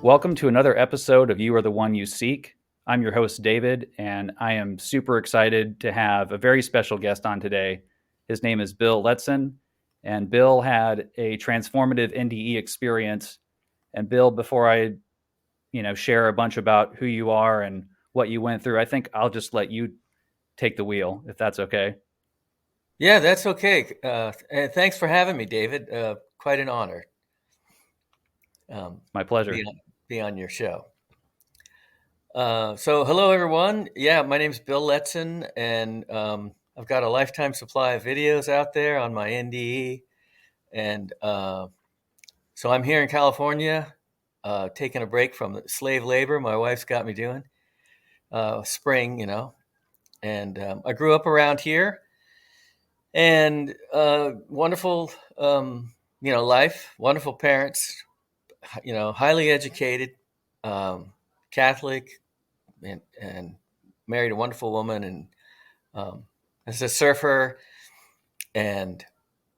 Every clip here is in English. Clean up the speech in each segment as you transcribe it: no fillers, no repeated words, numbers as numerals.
Welcome to another episode of You Are the One You Seek. I'm your host, David, and I am super excited to have a very special guest on today. His name is Bill Letson, and Bill had a transformative NDE experience. And Bill, before I, share a bunch about who you are and what you went through, I think I'll just let you take the wheel, if that's okay. Yeah, that's okay. And thanks for having me, David. Quite an honor My to pleasure. be on your show. So hello, everyone. Yeah, my name's Bill Letson, and I've got a lifetime supply of videos out there on my NDE. And so I'm here in California, taking a break from slave labor my wife's got me doing, spring, and I grew up around here. And wonderful, life, wonderful parents, highly educated, Catholic, and married a wonderful woman, and as a surfer and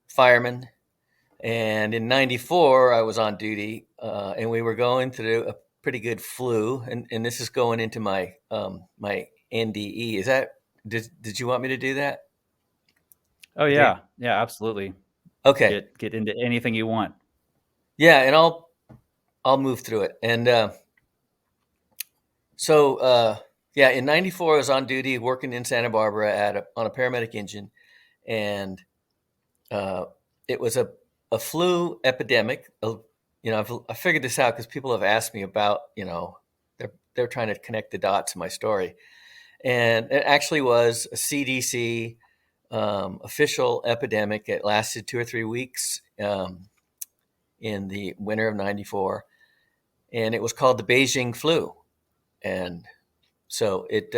fireman. And in '94, I was on duty, and we were going through a pretty good flu. And this is going into my my NDE. Is that did you want me to do that, Oh Dave? yeah, yeah, absolutely. Okay. Get into anything you want. Yeah, and I'll move through it. And yeah, in '94, I was on duty working in Santa Barbara on a paramedic engine, and uh, it was a flu epidemic. I figured this out because people have asked me about, they're trying to connect the dots in my story, and it actually was a CDC official epidemic. It lasted 2 or 3 weeks in the winter of '94, and it was called the Beijing flu. And so it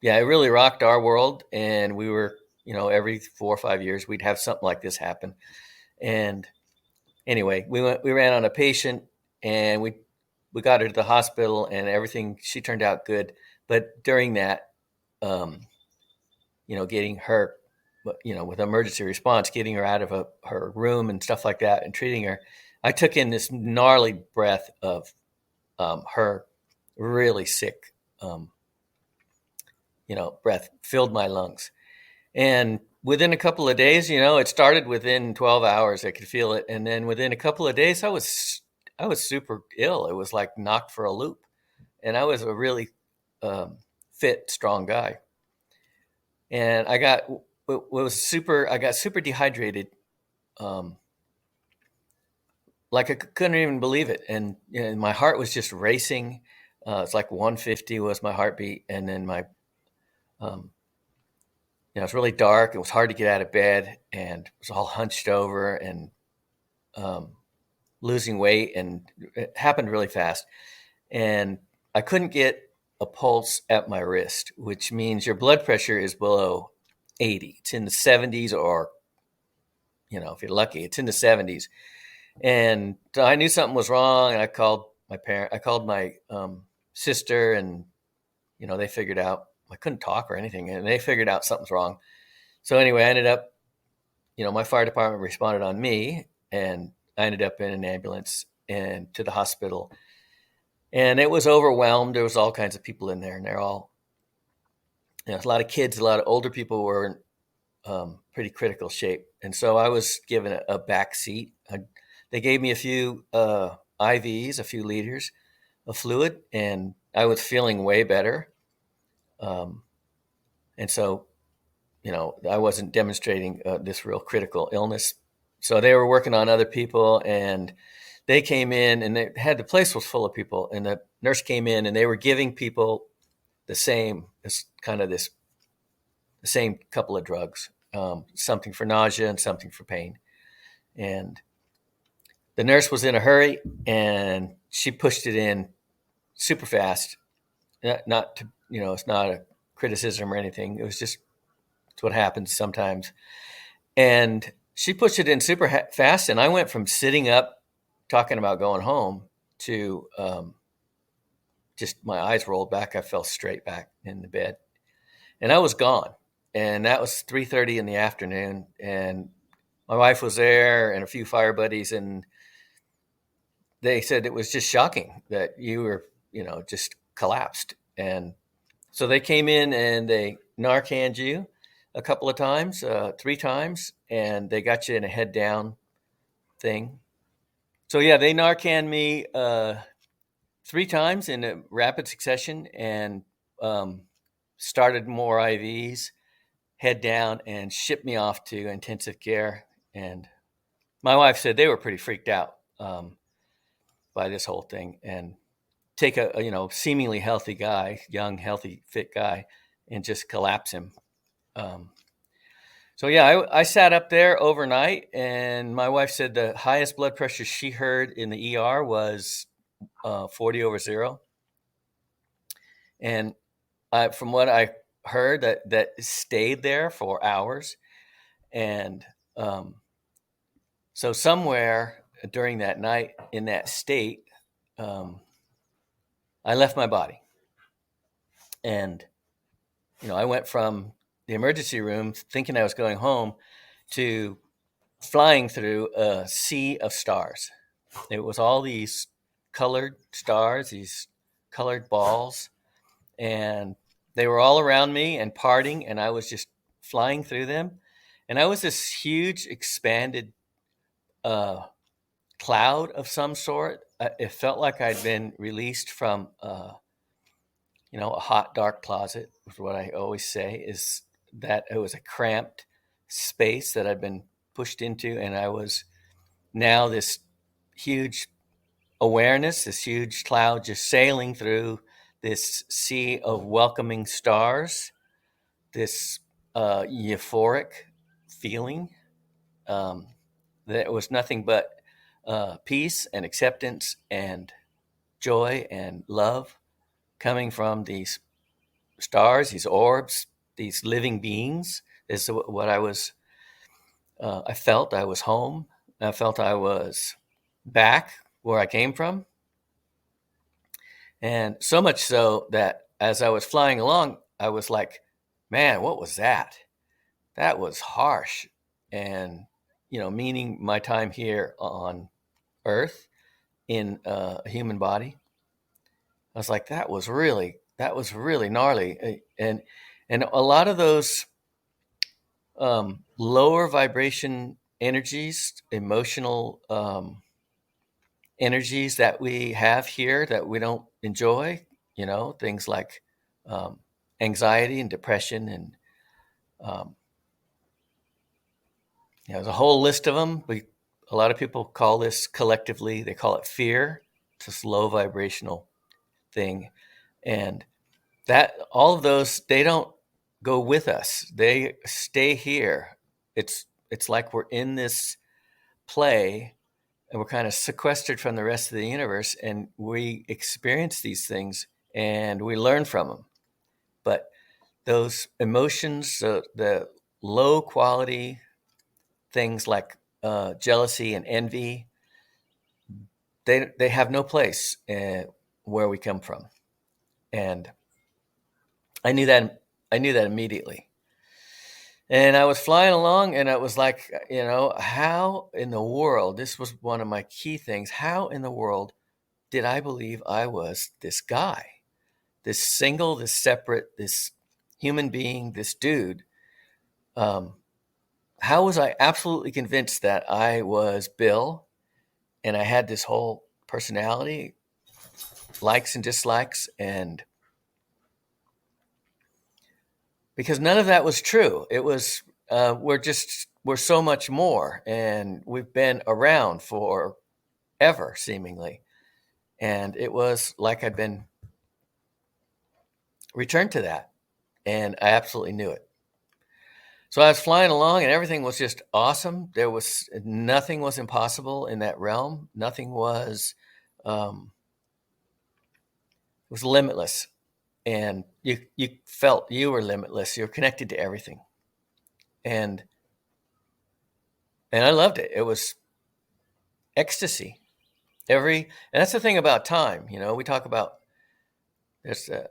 really rocked our world. And we were, every 4 or 5 years, we'd have something like this happen. And anyway, we ran on a patient, and we got her to the hospital, and everything, she turned out good. But during that, getting her, with emergency response, getting her out of her room and stuff like that and treating her, I took in this gnarly breath of her really sick, breath filled my lungs. And within a couple of days, it started within 12 hours. I could feel it. And then within a couple of days, I was super ill. It was like knocked for a loop. And I was a really fit, strong guy. And I got super dehydrated. Like I couldn't even believe it. And my heart was just racing. It's like 150 was my heartbeat. And then it was really dark. It was hard to get out of bed, and it was all hunched over and losing weight. And it happened really fast. And I couldn't get a pulse at my wrist, which means your blood pressure is below 80. It's in the 70s, or, if you're lucky, it's in the 70s. And so I knew something was wrong, and I called my sister, and, they figured out I couldn't talk or anything, and they figured out something's wrong. So anyway, I ended up, my fire department responded on me, and I ended up in an ambulance and to the hospital. And it was overwhelmed. There was all kinds of people in there, and they're all, a lot of kids, a lot of older people were in pretty critical shape. And so I was given a back seat. They gave me a few IVs, a few liters of fluid, and I was feeling way better. And so, I wasn't demonstrating this real critical illness. So they were working on other people, and they came in, and the place was full of people, and the nurse came in, and they were giving people the same couple of drugs, something for nausea and something for pain. And the nurse was in a hurry, and she pushed it in super fast. Not to, it's not a criticism or anything. It was just, it's what happens sometimes. And she pushed it in super fast, and I went from sitting up talking about going home to just my eyes rolled back. I fell straight back in the bed, and I was gone. And that was 3:30 in the afternoon, and my wife was there and a few fire buddies, and they said it was just shocking that you were, just collapsed. And so they came in and they Narcaned you a couple of times, 3 times, and they got you in a head down thing. So yeah, they Narcaned me 3 times in a rapid succession, and started more IVs, head down, and shipped me off to intensive care. And my wife said they were pretty freaked out by this whole thing, and take a seemingly healthy guy, young, healthy, fit guy, and just collapse him. So yeah, I sat up there overnight, and my wife said the highest blood pressure she heard in the ER was 40/0. And from what I heard, that stayed there for hours. And so somewhere during that night in that state, I left my body. And, I went from the emergency room thinking I was going home to flying through a sea of stars. It was all these colored stars, these colored balls, and they were all around me and parting, and I was just flying through them. And I was this huge, expanded cloud of some sort. It felt like I'd been released from, a hot, dark closet, is what I always say, is that it was a cramped space that I'd been pushed into, and I was now this huge awareness, this huge cloud just sailing through this sea of welcoming stars, this euphoric feeling that was nothing but peace and acceptance and joy and love coming from these stars, these orbs, these living beings. Is what I was. I felt I was home. I felt I was back where I came from. And so much so that as I was flying along, I was like, man, what was that? That was harsh. And, meaning my time here on Earth in a human body, I was like, that was really gnarly. And a lot of those lower vibration energies, emotional energies that we have here that we don't enjoy, things like anxiety and depression, and there's a whole list of them. A lot of people call this collectively, they call it fear. It's this low vibrational thing. And that all of those, they don't go with us. They stay here. It's like we're in this play, and we're kind of sequestered from the rest of the universe, and we experience these things and we learn from them. But those emotions, the low quality things like jealousy and envy, they have no place where we come from. And I knew that immediately. And I was flying along, and it was like, how in the world, this was one of my key things, how in the world did I believe I was this guy, this single, this separate, this human being, this dude? How was I absolutely convinced that I was Bill, and I had this whole personality, likes and dislikes, and because none of that was true. It was, we're so much more, and we've been around for ever, seemingly. And it was like I'd been returned to that, and I absolutely knew it. So I was flying along, and everything was just awesome. Nothing was impossible in that realm. Nothing was, it was limitless. And you felt you were limitless. You were connected to everything. And I loved it. It was ecstasy. And that's the thing about time. We talk about, there's a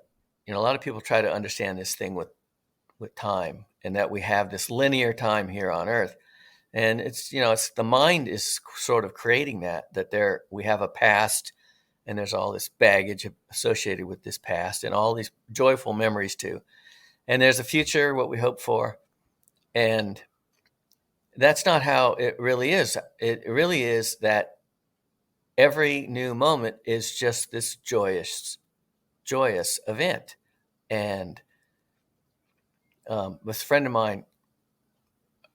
lot of people try to understand this thing with time, and that we have this linear time here on Earth. And it's the mind is sort of creating that there we have a past, and there's all this baggage associated with this past and all these joyful memories too. And there's a future, what we hope for. And that's not how it really is. It really is that every new moment is just this joyous event. And this friend of mine,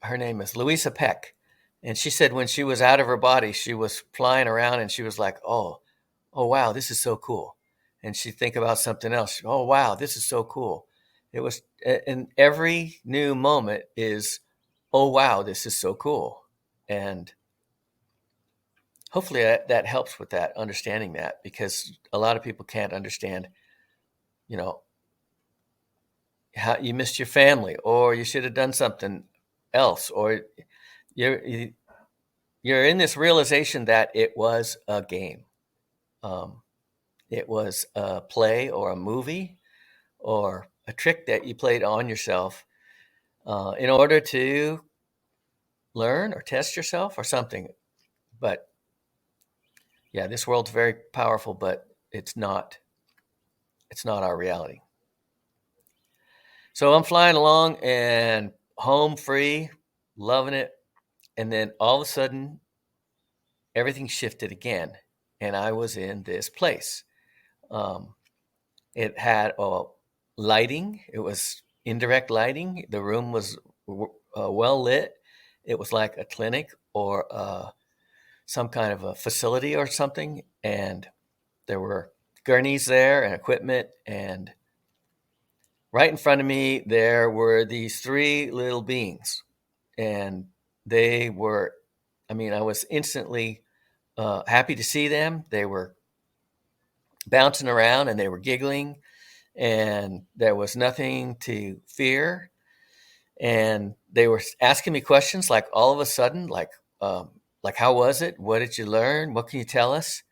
her name is Louisa Peck, and she said when she was out of her body, she was flying around and she was like, oh wow, this is so cool. And she'd think about something else. Oh wow, this is so cool. It was, and every new moment is, oh wow, this is so cool. And hopefully that helps with that, understanding that, because a lot of people can't understand, how you missed your family, or you should have done something else, or you're in this realization that it was a game. It was a play or a movie or a trick that you played on yourself in order to learn or test yourself or something. But yeah, this world's very powerful, but it's not our reality. So I'm flying along and home free, loving it. And then all of a sudden, everything shifted again. And I was in this place. It had lighting. It was indirect lighting. The room was well lit. It was like a clinic or some kind of a facility or something. And there were gurneys there and equipment. And right in front of me, there were these three little beings. And they were, I was instantly happy to see them. They were bouncing around and they were giggling, and there was nothing to fear. And they were asking me questions, like all of a sudden, like how was it? What did you learn? What can you tell us?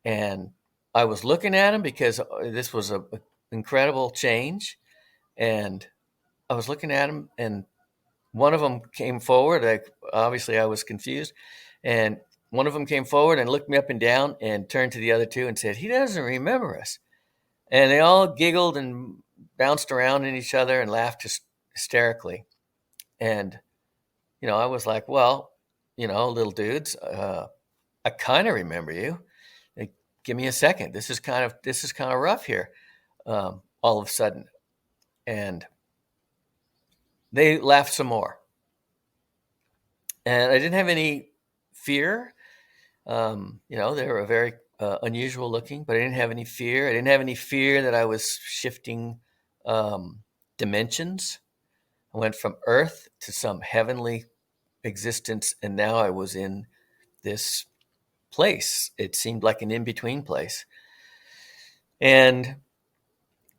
And I was looking at them because this was an incredible change. And I was looking at them, and one of them came forward. Obviously, I was confused. And one of them came forward and looked me up and down and turned to the other two and said, "He doesn't remember us." And they all giggled and bounced around in each other and laughed hysterically. And, I was like, well, little dudes, I kind of remember you. Like, give me a second. This is kind of rough here. All of a sudden. And they laughed some more. And I didn't have any fear. They were very unusual looking, but I didn't have any fear. I didn't have any fear that I was shifting dimensions. I went from earth to some heavenly existence, and now I was in this place. It seemed like an in-between place. And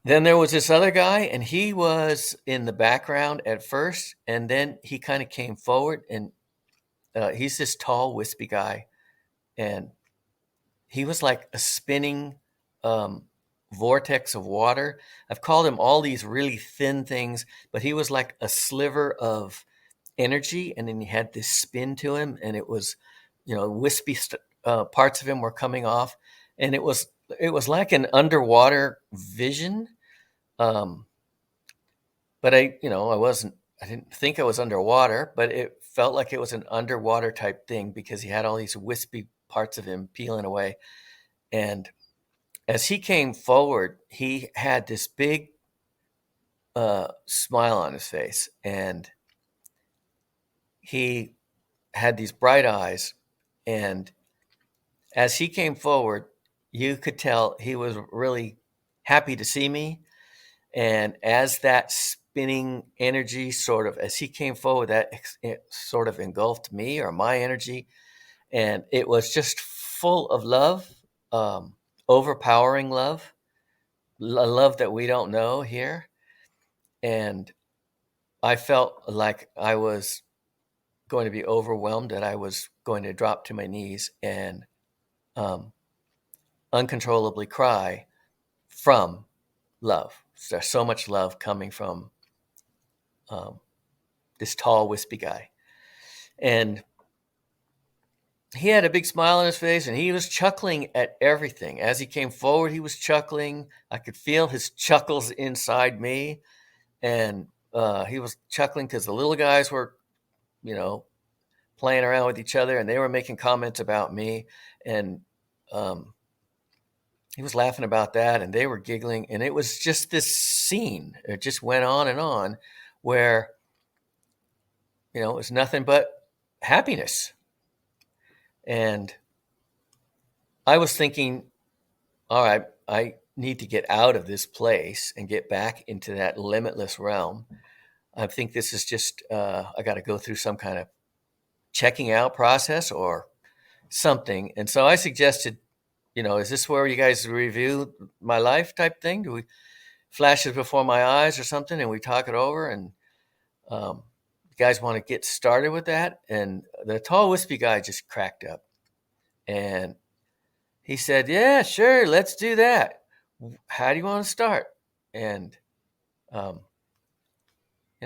then there was this other guy, and he was in the background at first, and then he kind of came forward, and he's this tall, wispy guy, and he was like a spinning vortex of water. I've called him all these really thin things, but he was like a sliver of energy, and then he had this spin to him, and it was, wispy parts of him were coming off, and it was like an underwater vision. But I didn't think I was underwater, but it felt like it was an underwater type thing because he had all these wispy parts of him peeling away. And as he came forward, he had this big smile on his face, and he had these bright eyes. And as he came forward, you could tell he was really happy to see me. And as that spinning energy as he came forward, it sort of engulfed me, or my energy. And it was just full of love, overpowering love, a love that we don't know here. And I felt like I was going to be overwhelmed, that I was going to drop to my knees and uncontrollably cry from love. There's so much love coming from this tall, wispy guy. And he had a big smile on his face, and he was chuckling at everything. As he came forward, he was chuckling. I could feel his chuckles inside me. And he was chuckling because the little guys were, playing around with each other, and they were making comments about me. And he was laughing about that, and they were giggling. And it was just this scene. It just went on and on where, it was nothing but happiness. And I was thinking, all right, I need to get out of this place and get back into that limitless realm. I think this is just, I got to go through some kind of checking out process or something. And so I suggested, is this where you guys review my life type thing? Do we flashes before my eyes or something, and we talk it over? And you guys want to get started with that? And the tall, wispy guy just cracked up. And he said, yeah, sure, let's do that. How do you want to start? And,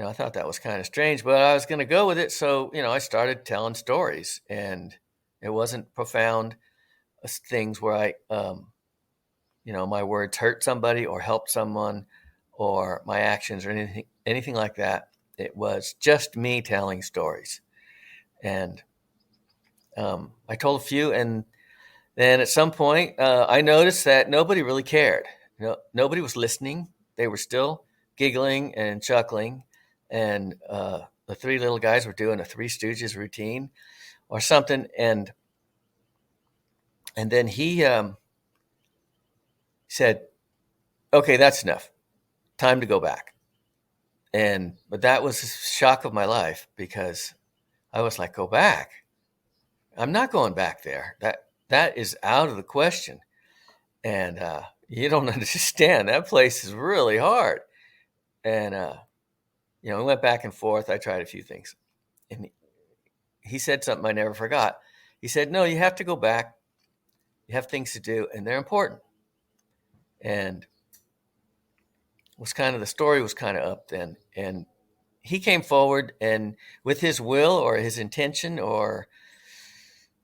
I thought that was kind of strange, but I was going to go with it. So, I started telling stories, and it wasn't profound things where I, my words hurt somebody or helped someone, or my actions or anything like that. It was just me telling stories. And I told a few, and then at some point, I noticed that nobody really cared. Nobody was listening. They were still giggling and chuckling. And the three little guys were doing a Three Stooges routine or something. And then he said, okay, that's enough. Time to go back. But that was the shock of my life, because I was like, go back? I'm not going back there. That is out of the question. And you don't understand. That place is really hard. And, we went back and forth. I tried a few things. And he said something I never forgot. He said, no, you have to go back. You have things to do, and they're important. And the story was kind of up then. And he came forward, and with his will or his intention or,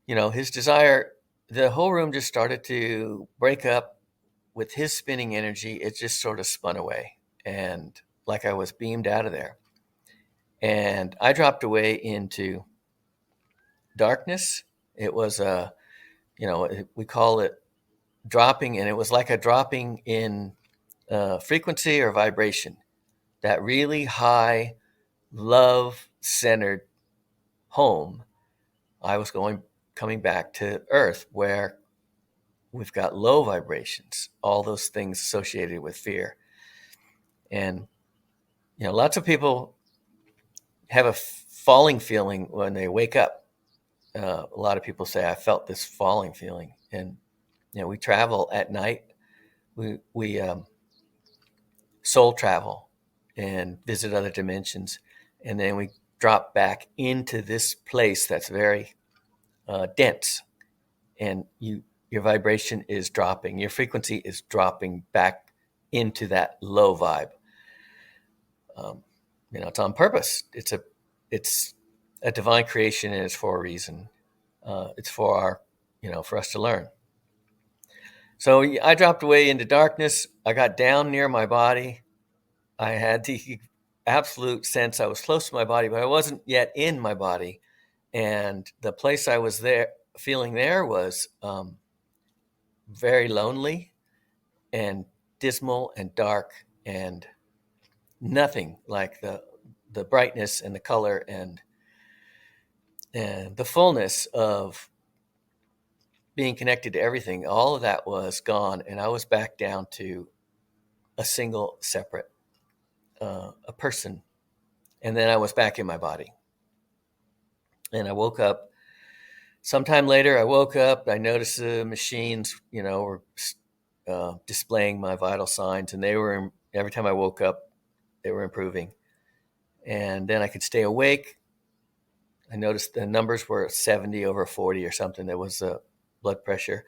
his desire, the whole room just started to break up with his spinning energy. It just sort of spun away, and like I was beamed out of there. And I dropped away into darkness. It was we call it dropping, and it was like a dropping in frequency or vibration, that really high, love-centered home. I was coming back to Earth, where we've got low vibrations, all those things associated with fear. And, lots of people have a falling feeling when they wake up. A lot of people say, I felt this falling feeling. And, we travel at night. We soul travel and visit other dimensions. And then we drop back into this place that's very dense. And your vibration is dropping. Your frequency is dropping back into that low vibe. It's on purpose. It's a divine creation, and it's for a reason. It's for for us to learn. So I dropped away into darkness. I got down near my body. I had the absolute sense I was close to my body, but I wasn't yet in my body. And the place I was feeling there was very lonely and dismal and dark, and nothing like the brightness and the color and the fullness of being connected to everything. All of that was gone, and I was back down to a single, separate a person. And then I was back in my body. And I woke up. Sometime later, I woke up. I noticed the machines, were displaying my vital signs, and they were, every time I woke up, they were improving. And then I could stay awake. I noticed the numbers were 70 over 40 or something. There was a blood pressure.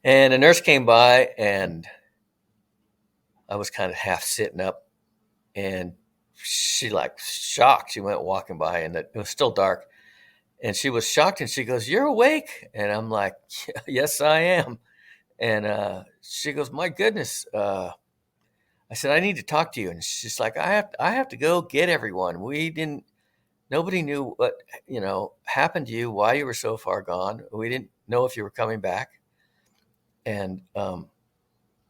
And a nurse came by, and I was kind of half sitting up, and she shocked. She went walking by, and it was still dark. And she was shocked, and she goes, "You're awake?" And I'm like, "Yes, I am." And she goes, "My goodness." I said, "I need to talk to you." And she's like, I have to go get everyone. Nobody knew what, happened to you, why you were so far gone. We didn't know if you were coming back." And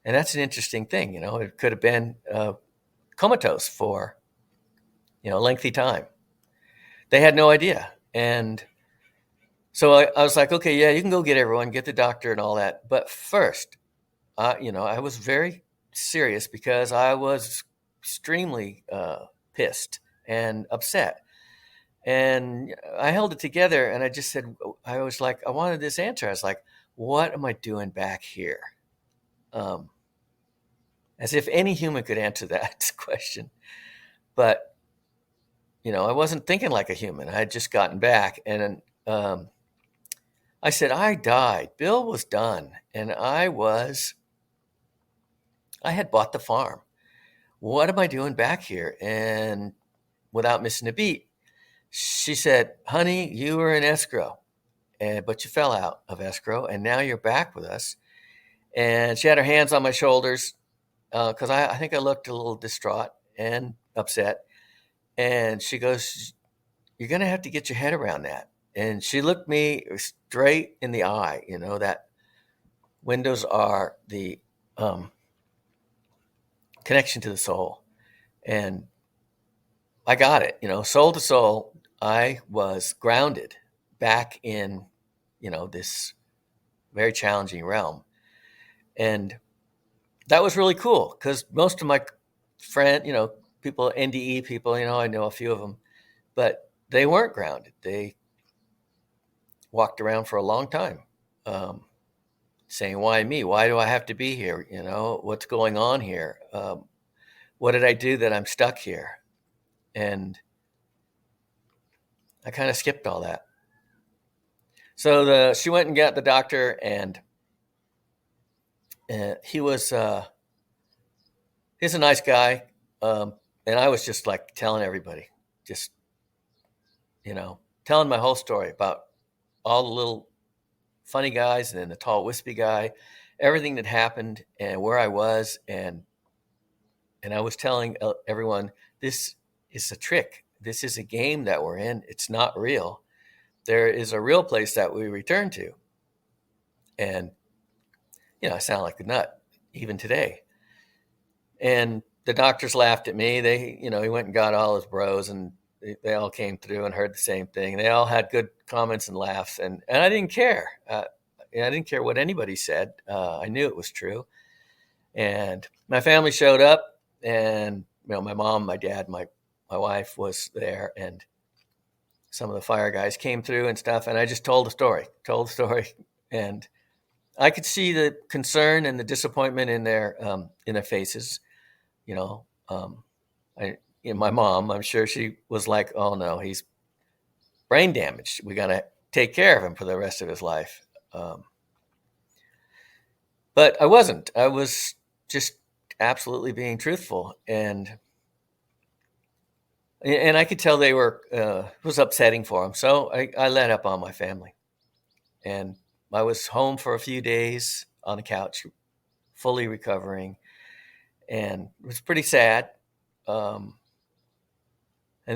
that's an interesting thing. It could have been comatose for, a lengthy time. They had no idea. And so I was like, "Okay, yeah, you can go get everyone, get the doctor and all that. But first, I was very serious because I was extremely pissed and upset. And I held it together, and I just said, I was like, I wanted this answer. I was like, what am I doing back here? Um, as if any human could answer that question. But, I wasn't thinking like a human. I had just gotten back. And I said, I died. Bill was done. And I had bought the farm. What am I doing back here? And without missing a beat, she said, "Honey, you were in escrow, but you fell out of escrow, and now you're back with us." And she had her hands on my shoulders because I think I looked a little distraught and upset. And she goes, "You're going to have to get your head around that." And she looked me straight in the eye, that windows are the connection to the soul. And I got it, soul to soul. I was grounded back in, this very challenging realm. And that was really cool because most of my people, NDE people, I know a few of them, but they weren't grounded. They walked around for a long time saying, "Why me? Why do I have to be here? What's going on here? What did I do that I'm stuck here?" And I kind of skipped all that. So she went and got the doctor, and he's a nice guy. And I was just like telling everybody, just, telling my whole story about all the little funny guys and then the tall, wispy guy, everything that happened and where I was. And I was telling everyone, this is a trick. This is a game that we're in. It's not real. There is a real place that we return to. And, I sound like a nut even today. And the doctors laughed at me. He went and got all his bros, and they all came through and heard the same thing. They all had good comments and laughs, and I didn't care. I didn't care what anybody said. I knew it was true. And my family showed up, and my mom, my dad, my wife was there, and some of the fire guys came through and stuff. And I just told the story, and I could see the concern and the disappointment in their faces. My mom, I'm sure she was like, "Oh no, he's brain damaged. We got to take care of him for the rest of his life." But I wasn't. I was just absolutely being truthful, and I could tell they were it was upsetting for them. So I let up on my family, and I was home for a few days on the couch, fully recovering, and it was pretty sad. And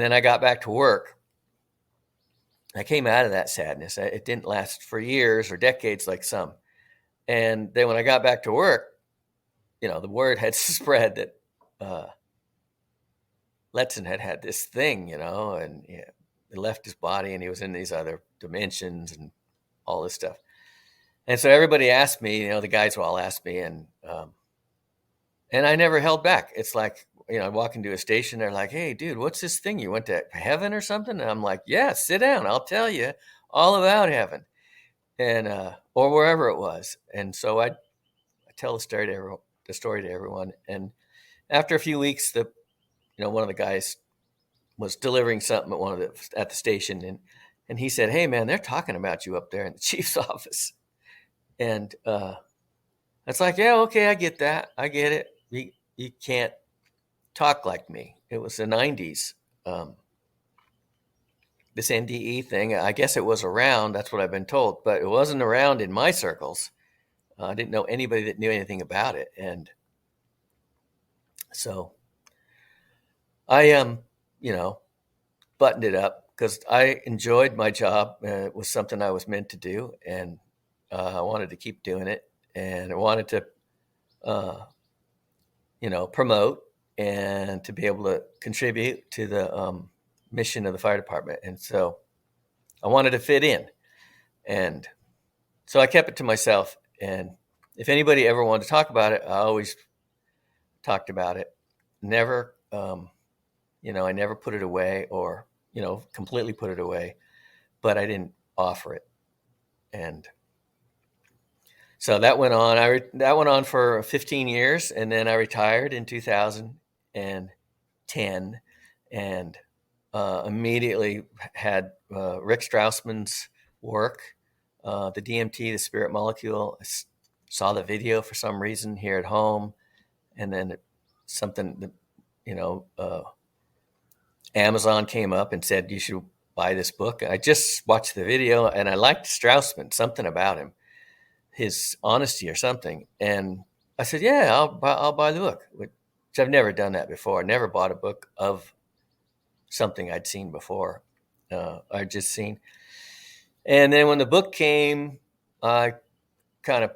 then I got back to work. I came out of that sadness. It didn't last for years or decades like some. And then when I got back to work, the word had spread that Letson had this thing, and he left his body and he was in these other dimensions and all this stuff. And so everybody asked me, the guys will all ask me, and I never held back. It's like, I walk into a station, they're like, "Hey, dude, what's this thing? You went to heaven or something?" And I'm like, "Yeah, sit down. I'll tell you all about heaven." And or wherever it was. And so I tell the story to everyone. And after a few weeks, one of the guys was delivering something at the station, and he said, "Hey, man, they're talking about you up there in the chief's office." And it's like, "Yeah, okay, I get that. I get it. You can't talk like me." It was the 90s. this NDE thing, I guess it was around. That's what I've been told, but it wasn't around in my circles. I didn't know anybody that knew anything about it, and so I buttoned it up because I enjoyed my job. It was something I was meant to do, and I wanted to keep doing it, and I wanted to, promote and to be able to contribute to the mission of the fire department. And so I wanted to fit in, and so I kept it to myself. And if anybody ever wanted to talk about it, I always talked about it. Never, I never put it away or, completely put it away, but I didn't offer it. And so that went on. That went on for 15 years, and then I retired in 2010, and immediately had Rick Strassman's work, the DMT, the spirit molecule. I saw the video for some reason here at home, and then something, Amazon came up and said you should buy this book. I just watched the video, and I liked Strassman, something about him, his honesty or something. And I said, yeah, I'll buy the book, which I've never done that before. I never bought a book of something I'd seen before. I'd just seen. And then when the book came, I kind of,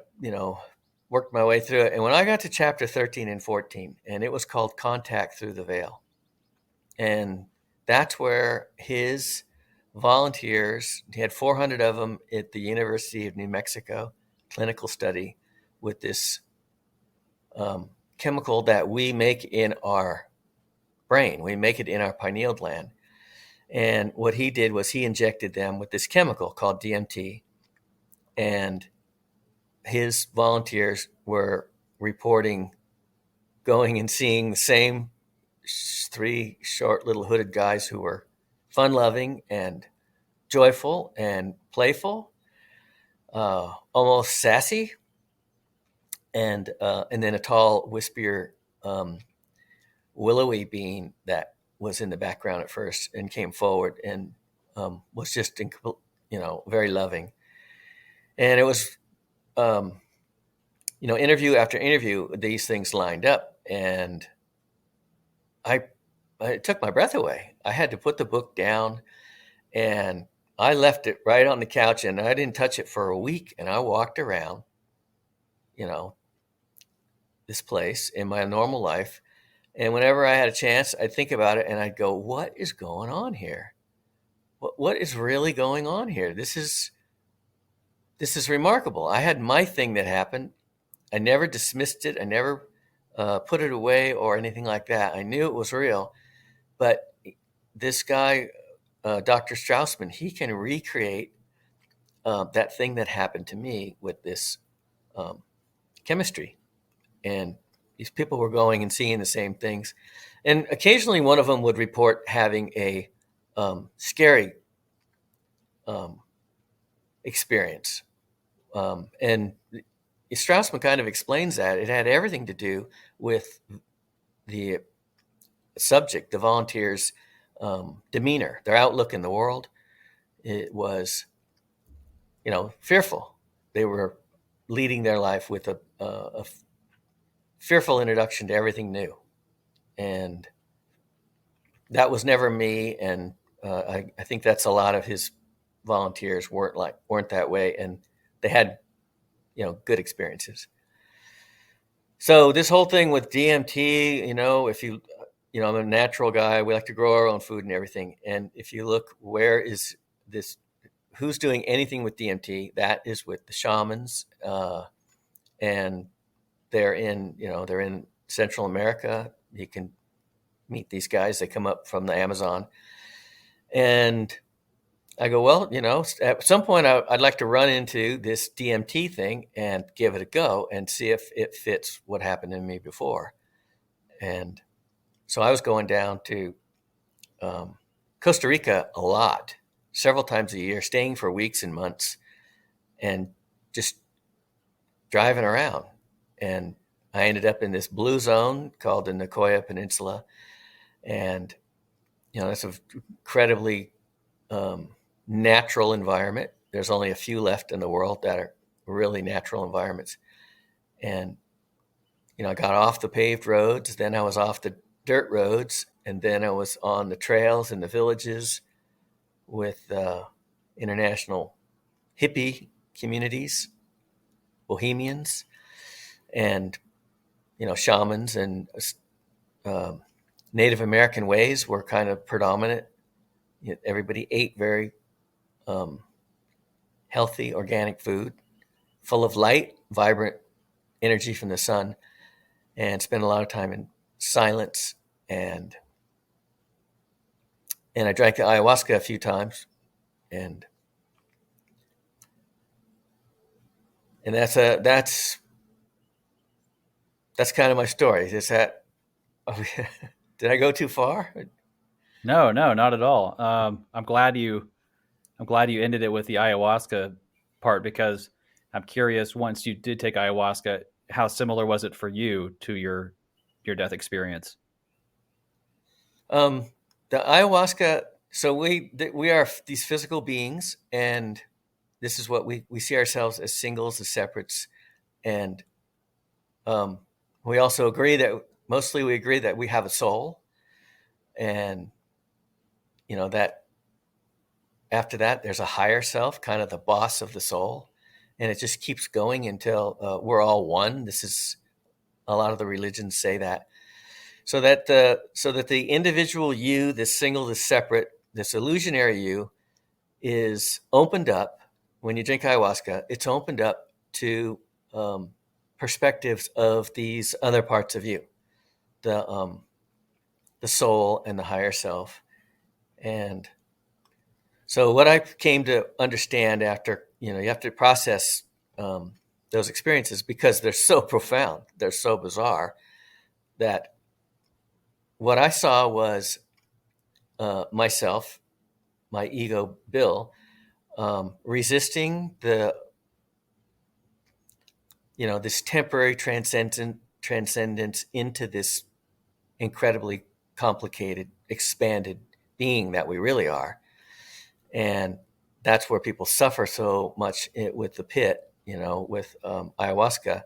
worked my way through it. And when I got to chapter 13 and 14, and it was called Contact Through the Veil. And that's where his volunteers, he had 400 of them at the University of New Mexico, clinical study with this chemical that we make in our brain. We make it in our pineal gland. And what he did was he injected them with this chemical called DMT. And his volunteers were reporting going and seeing the same 3 short little hooded guys who were fun-loving and joyful and playful, almost sassy, and then a tall, wispier, willowy being that was in the background at first and came forward and was just, very loving. And it was, interview after interview, these things lined up, and it took my breath away. I had to put the book down, and I left it right on the couch, and I didn't touch it for a week. And I walked around, this place in my normal life. And whenever I had a chance, I'd think about it, and I'd go, what is going on here? What is really going on here? This is remarkable. I had my thing that happened. I never dismissed it. I never put it away or anything like that. I knew it was real. But this guy, Dr. Strassman, he can recreate that thing that happened to me with this chemistry. And these people were going and seeing the same things. And occasionally one of them would report having a scary experience. And Strassman kind of explains that. It had everything to do with the subject, the volunteers' demeanor, their outlook in the world. It was, fearful. They were leading their life with a fearful introduction to everything new. And that was never me. And I think that's a lot of his volunteers weren't that way. And they had, good experiences. So this whole thing with DMT, if you, I'm a natural guy. We like to grow our own food and everything. And if you look, where is this, who's doing anything with DMT? That is with the shamans. And they're in Central America. You can meet these guys. They come up from the Amazon. And I go, well, at some point I'd like to run into this DMT thing and give it a go and see if it fits what happened to me before. And so I was going down to Costa Rica a lot, several times a year, staying for weeks and months and just driving around. And I ended up in this blue zone called the Nicoya Peninsula. And, that's an incredibly um, natural environment. There's only a few left in the world that are really natural environments. And, I got off the paved roads, then I was off the dirt roads, and then I was on the trails in the villages with international hippie communities, bohemians, and, shamans, and Native American ways were kind of predominant. Everybody ate very healthy, organic food, full of light, vibrant energy from the sun, and spent a lot of time in silence. And I drank the ayahuasca a few times, and that's kind of my story. Is that did I go too far? No, no, not at all. I'm glad you ended it with the ayahuasca part, because I'm curious, once you did take ayahuasca, how similar was it for you to your death experience? Um, the ayahuasca. So we are these physical beings, and this is what we see ourselves as singles, as separates, and um, we also agree that mostly we agree that we have a soul, and that after that there's a higher self, kind of the boss of the soul, and it just keeps going until we're all one. This is a lot of the religions say that, so that the individual you, this single, this separate, this illusionary you, is opened up when you drink ayahuasca. It's opened up to perspectives of these other parts of you, the soul and the higher self. And so what I came to understand after, you have to process those experiences, because they're so profound, they're so bizarre, that what I saw was myself, my ego, Bill, resisting this temporary transcendence into this incredibly complicated, expanded being that we really are. And that's where people suffer so much with the pit, with ayahuasca.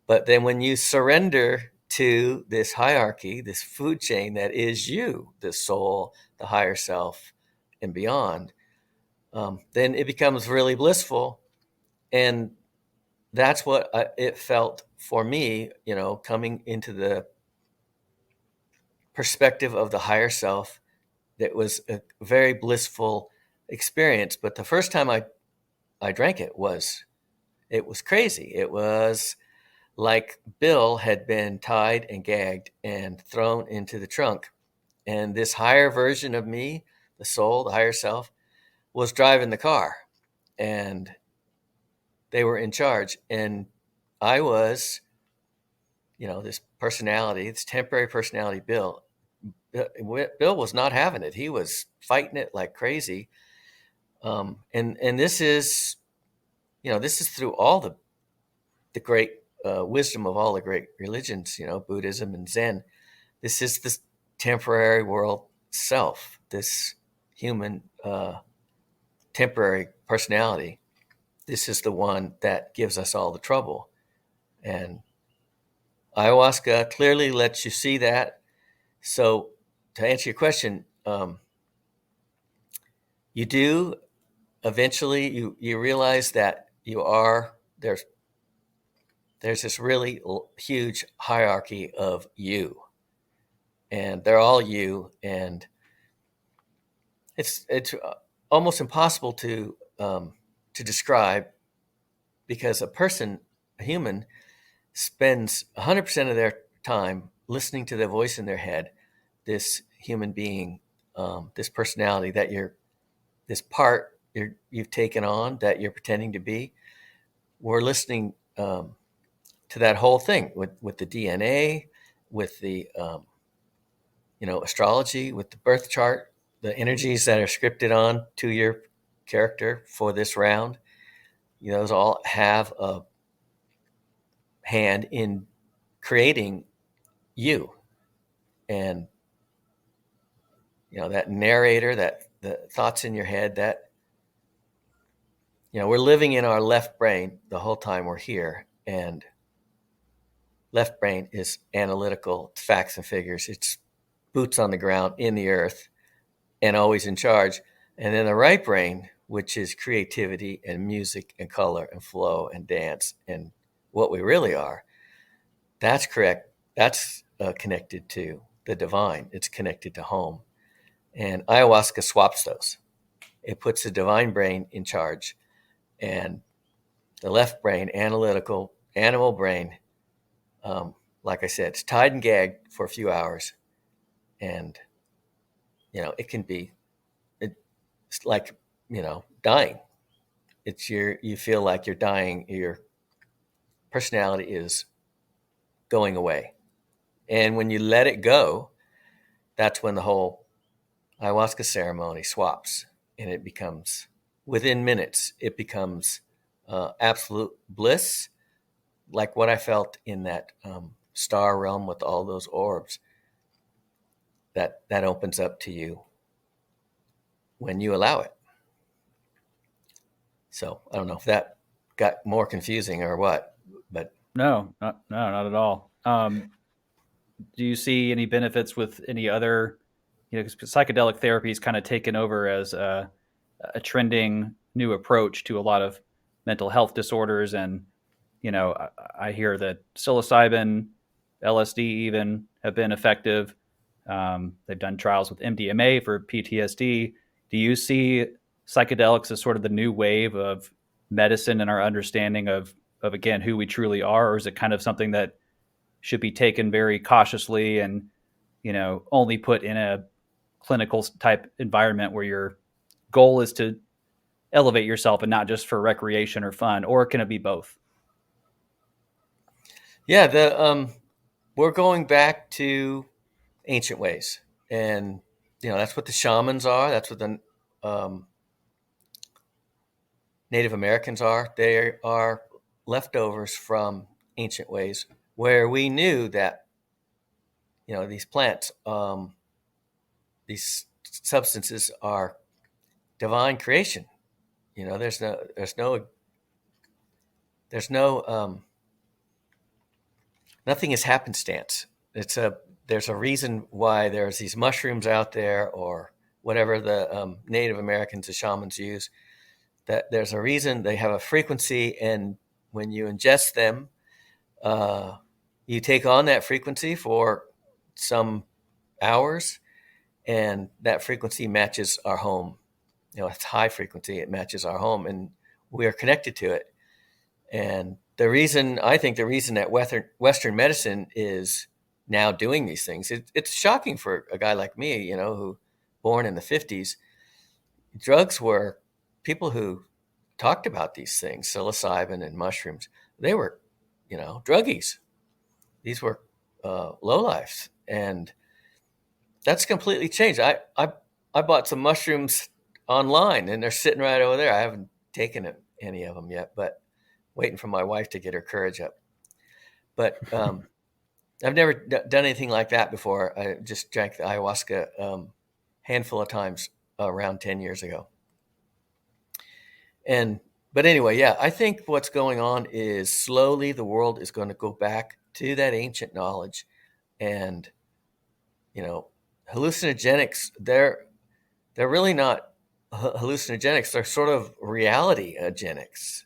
But then when you surrender to this hierarchy, this food chain that is you, the soul, the higher self, and beyond, then it becomes really blissful. And that's what it felt for me, coming into the perspective of the higher self. That was a very blissful experience. But the first time I drank it was crazy. It was like Bill had been tied and gagged and thrown into the trunk. And this higher version of me, the soul, the higher self, was driving the car. And they were in charge. And I was, this personality, this temporary personality, Bill. Bill was not having it. He was fighting it like crazy. And this is, this is through all the great wisdom of all the great religions, Buddhism and Zen. This is this temporary world self, this human temporary personality. This is the one that gives us all the trouble. And ayahuasca clearly lets you see that. So to answer your question, you do eventually you realize that there's this really huge hierarchy of you, and they're all you, and it's almost impossible to describe, because a human spends 100% of their time listening to the voice in their head, this human being, this personality that this part you've taken on, that you're pretending to be. We're listening to that whole thing with the DNA, with the astrology, with the birth chart, the energies that are scripted on to your character for this round. Those all have a hand in creating you. And that narrator, that the thoughts in your head, that, we're living in our left brain the whole time we're here. And left brain is analytical, facts and figures. It's boots on the ground in the earth and always in charge. And then the right brain, which is creativity and music and color and flow and dance and what we really are, that's correct. That's connected to the divine. It's connected to home. And ayahuasca swaps those. It puts the divine brain in charge, and the left brain, analytical, animal brain, like I said, it's tied and gagged for a few hours. And, it can be, it's like, dying. You feel like you're dying. Your personality is going away. And when you let it go, that's when the whole ayahuasca ceremony swaps, and it becomes, within minutes, it becomes absolute bliss, like what I felt in that star realm with all those orbs. That opens up to you when you allow it. So I don't know if that got more confusing or what, but No, not at all. Do you see any benefits with any other, 'cause psychedelic therapy has kind of taken over as a trending new approach to a lot of mental health disorders. And, I hear that psilocybin, LSD even have been effective. They've done trials with MDMA for PTSD. Do you see psychedelics as sort of the new wave of medicine and our understanding of again, who we truly are? Or is it kind of something that should be taken very cautiously and, only put in a clinical type environment where your goal is to elevate yourself and not just for recreation or fun? Or can it be both? yeah, we're going back to ancient ways, and that's what the shamans are. That's what the Native Americans are. They are leftovers from ancient ways where we knew that these plants, these substances are divine creation. There's no nothing is happenstance. There's a reason why there's these mushrooms out there, or whatever the Native Americans, the shamans use. That there's a reason, they have a frequency, and when you ingest them, you take on that frequency for some hours, and that frequency matches our home. It's high frequency, it matches our home, and we are connected to it. And I think the reason that Western medicine is now doing these things, it's shocking for a guy like me, who born in the 50s. Drugs were, people who talked about these things, psilocybin and mushrooms, they were, druggies. These were lowlifes, and that's completely changed. I bought some mushrooms online, and they're sitting right over there. I haven't taken any of them yet, but waiting for my wife to get her courage up. But I've never done anything like that before. I just drank the ayahuasca handful of times around 10 years ago. But anyway, yeah, I think what's going on is slowly the world is going to go back to that ancient knowledge. And, hallucinogenics, they're really not hallucinogenics. They're sort of reality-genics,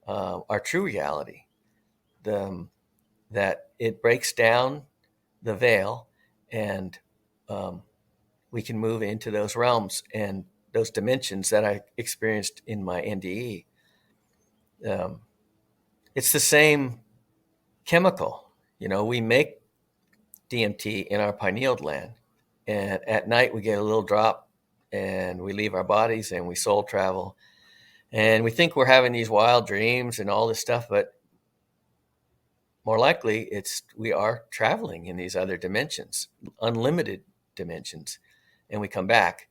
our true reality. That it breaks down the veil, and we can move into those realms and those dimensions that I experienced in my NDE. It's the same chemical. We make DMT in our pineal gland, and at night we get a little drop, and we leave our bodies and we soul travel, and we think we're having these wild dreams and all this stuff, but more likely we are traveling in these other dimensions, unlimited dimensions, and we come back.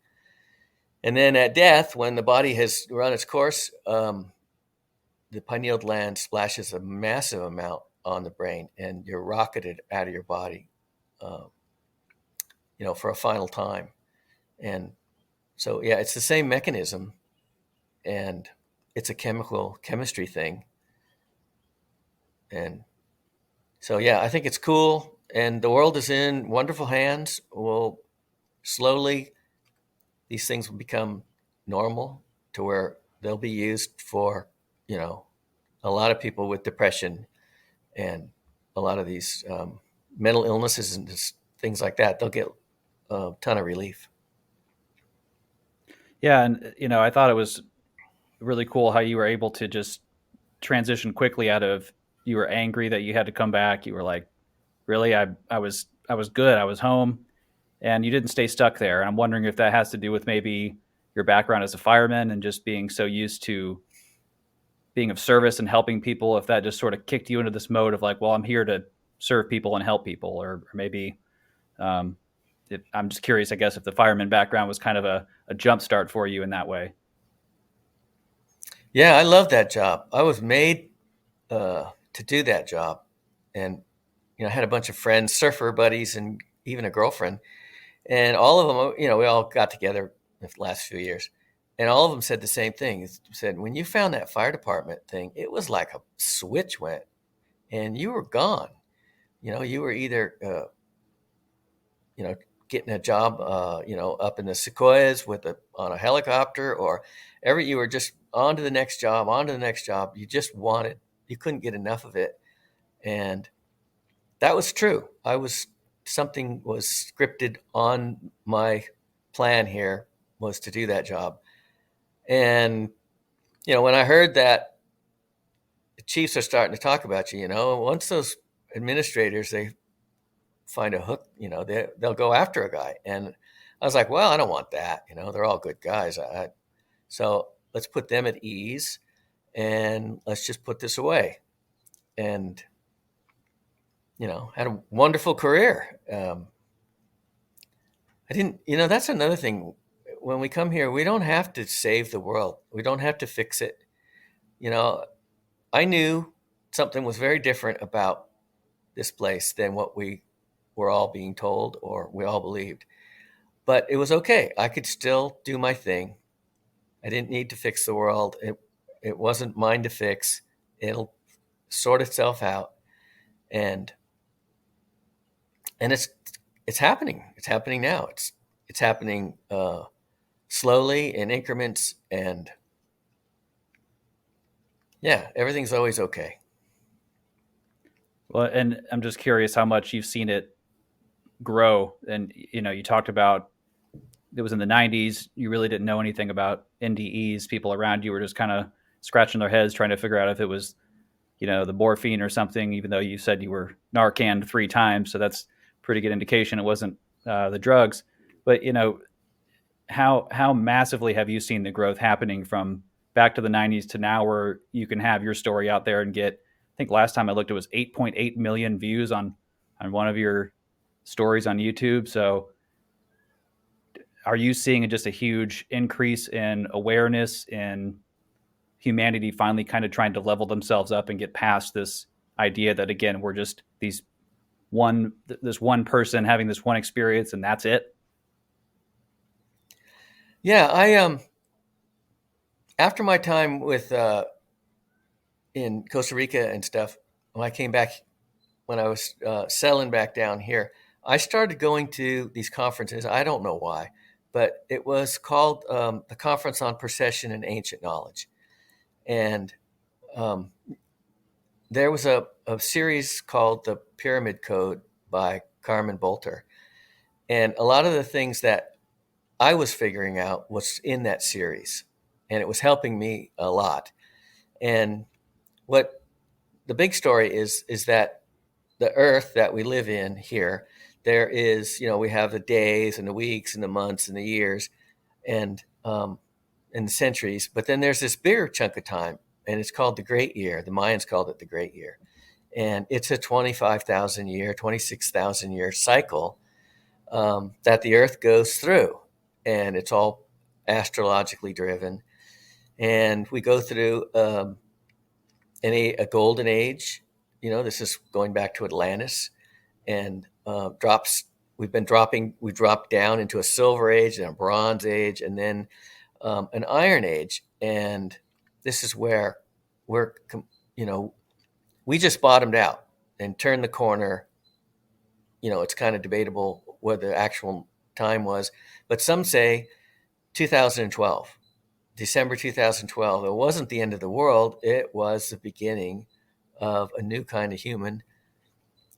And then at death, when the body has run its course, the pineal gland splashes a massive amount on the brain, and you're rocketed out of your body, for a final time. And So yeah, it's the same mechanism, and it's a chemistry thing. And so yeah, I think it's cool, and the world is in wonderful hands. Well, slowly these things will become normal to where they'll be used for, you know, a lot of people with depression and a lot of these mental illnesses and just things like that. They'll get a ton of relief. Yeah, and I thought it was really cool how you were able to just transition quickly out of, you were angry that you had to come back. You were like, really, I was good. I was home, and you didn't stay stuck there. And I'm wondering if that has to do with maybe your background as a fireman and just being so used to being of service and helping people. If that just sort of kicked you into this mode of like, well, I'm here to serve people and help people, or maybe um, I'm just curious, I guess, if the fireman background was kind of a jump start for you in that way. Yeah, I love that job. I was made to do that job, and I had a bunch of friends, surfer buddies, and even a girlfriend, and all of them, we all got together the last few years, and all of them said the same thing. It said, when you found that fire department thing, it was like a switch went, and you were gone. You were either you know, getting a job, up in the Sequoias on a helicopter, or you were just on to the next job, on to the next job. You couldn't get enough of it. And that was true. Something was scripted on my plan here, was to do that job. And, when I heard that the chiefs are starting to talk about you, once those administrators, they find a hook, they'll go after a guy. And I was like, well, I don't want that. They're all good guys. So let's put them at ease, and let's just put this away. And, had a wonderful career. I didn't, that's another thing. When we come here, we don't have to save the world. We don't have to fix it. I knew something was very different about this place than what we were all being told or we all believed. But it was okay. I could still do my thing. I didn't need to fix the world. It wasn't mine to fix. It'll sort itself out. And it's happening. It's happening now. It's happening slowly in increments, and yeah, everything's always okay. Well, and I'm just curious how much you've seen it grow. And you talked about it was in the 90s. You really didn't know anything about NDEs. People around you were just kind of scratching their heads trying to figure out if it was, the morphine or something, even though you said you were Narcan 3 times. So that's pretty good indication it wasn't the drugs. But, how massively have you seen the growth happening from back to the 90s to now, where you can have your story out there and get, I think last time I looked, it was 8.8 million views on one of your stories on YouTube. So are you seeing just a huge increase in awareness, in humanity finally kind of trying to level themselves up and get past this idea that, again, we're just this one person having this one experience and that's it? Yeah, I after my time with in Costa Rica and stuff, when I came back, when I was settling back down here, I started going to these conferences. I don't know why, but it was called the Conference on Procession and Ancient Knowledge. And there was a series called The Pyramid Code by Carmen Bolter. And a lot of the things that I was figuring out was in that series. And it was helping me a lot. And what the big story is that the earth that we live in here, there is, we have the days and the weeks and the months and the years and the centuries. But then there's this bigger chunk of time, and it's called the Great Year. The Mayans called it the Great Year. And it's a 25,000 year, 26,000 year cycle that the earth goes through. And it's all astrologically driven. And we go through a golden age. This is going back to Atlantis, and drops we dropped down into a silver age and a bronze age, and then an iron age. And this is where we're, we just bottomed out and turned the corner. It's kind of debatable what the actual time was, but some say 2012, December 2012. It wasn't the end of the world. It was the beginning of a new kind of human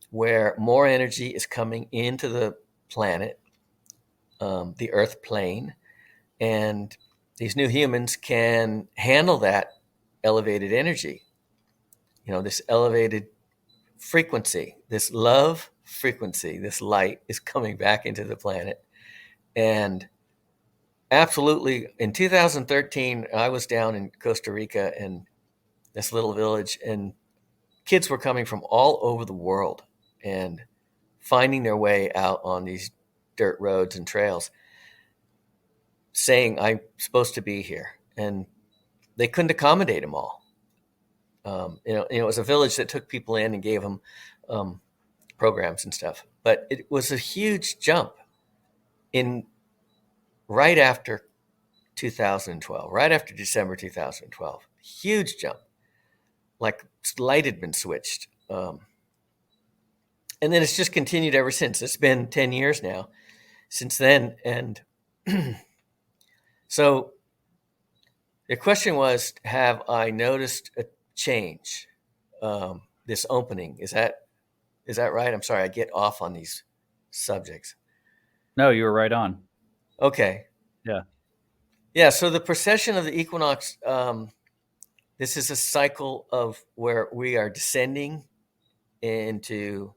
where more energy is coming into the planet, the Earth plane, and these new humans can handle that elevated energy, this elevated frequency, this love frequency, this light is coming back into the planet. And absolutely, in 2013, I was down in Costa Rica in this little village, and kids were coming from all over the world and finding their way out on these dirt roads and trails, saying, I'm supposed to be here. And they couldn't accommodate them all. It was a village that took people in and gave them programs and stuff. But it was a huge jump in right after 2012, right after December 2012. Huge jump, like light had been switched. And then it's just continued ever since. It's been 10 years now since then. And so the question was, have I noticed a change, this opening? Is that right? I'm sorry, I get off on these subjects. No, you were right on. Okay. Yeah. Yeah, so the precession of the equinox, this is a cycle of where we are descending into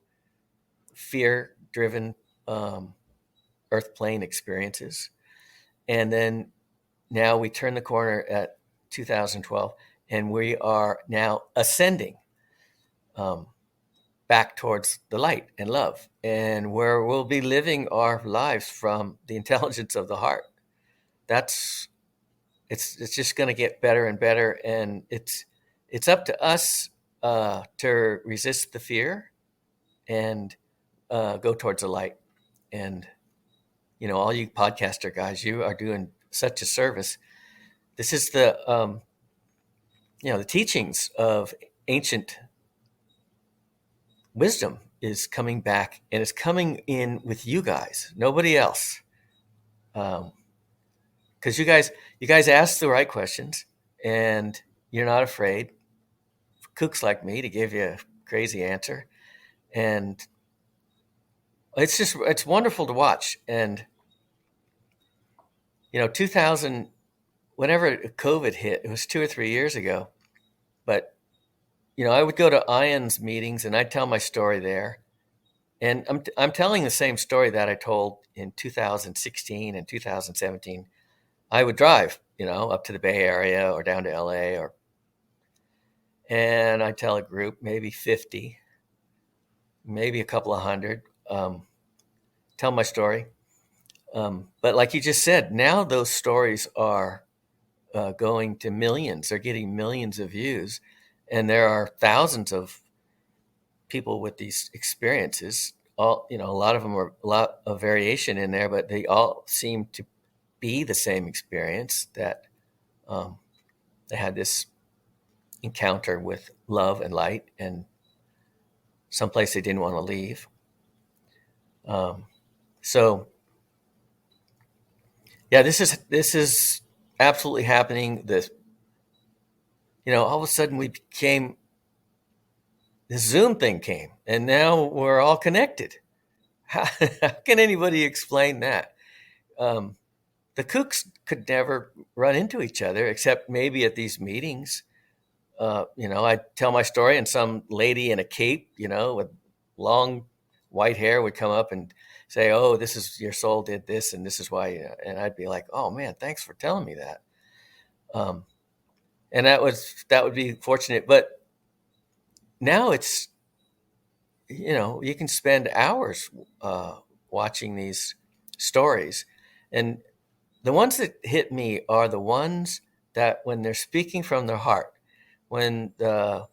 fear-driven earth plane experiences. And then now we turn the corner at 2012, and we are now ascending back towards the light and love, and where we'll be living our lives from the intelligence of the heart. It's just going to get better and better, and it's up to us to resist the fear and go towards the light. And all you podcaster guys, you are doing such a service. This is the the teachings of ancient wisdom is coming back, and it's coming in with you guys, nobody else. Because you guys ask the right questions, and you're not afraid for kooks like me to give you a crazy answer. And it's wonderful to watch. And 2000, whenever COVID hit, it was 2 or 3 years ago, but I would go to Ian's meetings and I'd tell my story there. And I'm telling the same story that I told in 2016 and 2017. I would drive, up to the Bay Area or down to LA, and I'd tell a group, maybe 50, maybe a couple of hundred, tell my story. But like you just said, now those stories are going to millions. They're getting millions of views. And there are thousands of people with these experiences. All a lot of them are a lot of variation in there, but they all seem to be the same experience, that they had this encounter with love and light, and someplace they didn't want to leave. So, yeah, this is absolutely happening. All of a sudden this Zoom thing came, and now we're all connected. How can anybody explain that? The kooks could never run into each other, except maybe at these meetings. I'd tell my story, and some lady in a cape, with long white hair would come up and say, "Oh, this is your soul did this, and this is why." And I'd be like, "Oh man, thanks for telling me that." And that would be fortunate. But now it's, you can spend hours watching these stories, and the ones that hit me are the ones that, when they're speaking from their heart, when their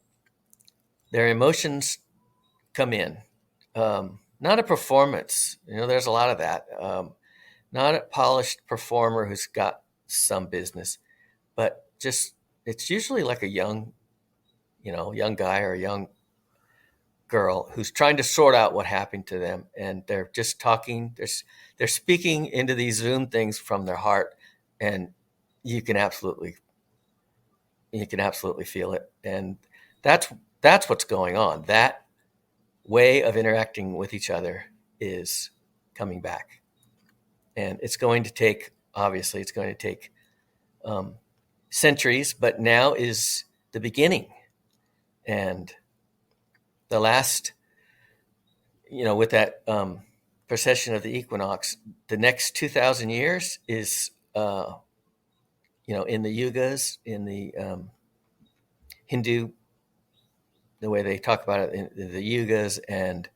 emotions come in, not a performance. There's a lot of that. Not a polished performer who's got some business, but just it's usually like a young guy or a young girl who's trying to sort out what happened to them, and they're just talking. They're speaking into these Zoom things from their heart, and you can absolutely feel it. And that's what's going on. That way of interacting with each other is coming back, and it's going to take centuries, but now is the beginning. And the last, with that precession of the equinox, the next 2,000 years is, in the yugas, in the Hindu, the way they talk about it, in the yugas, and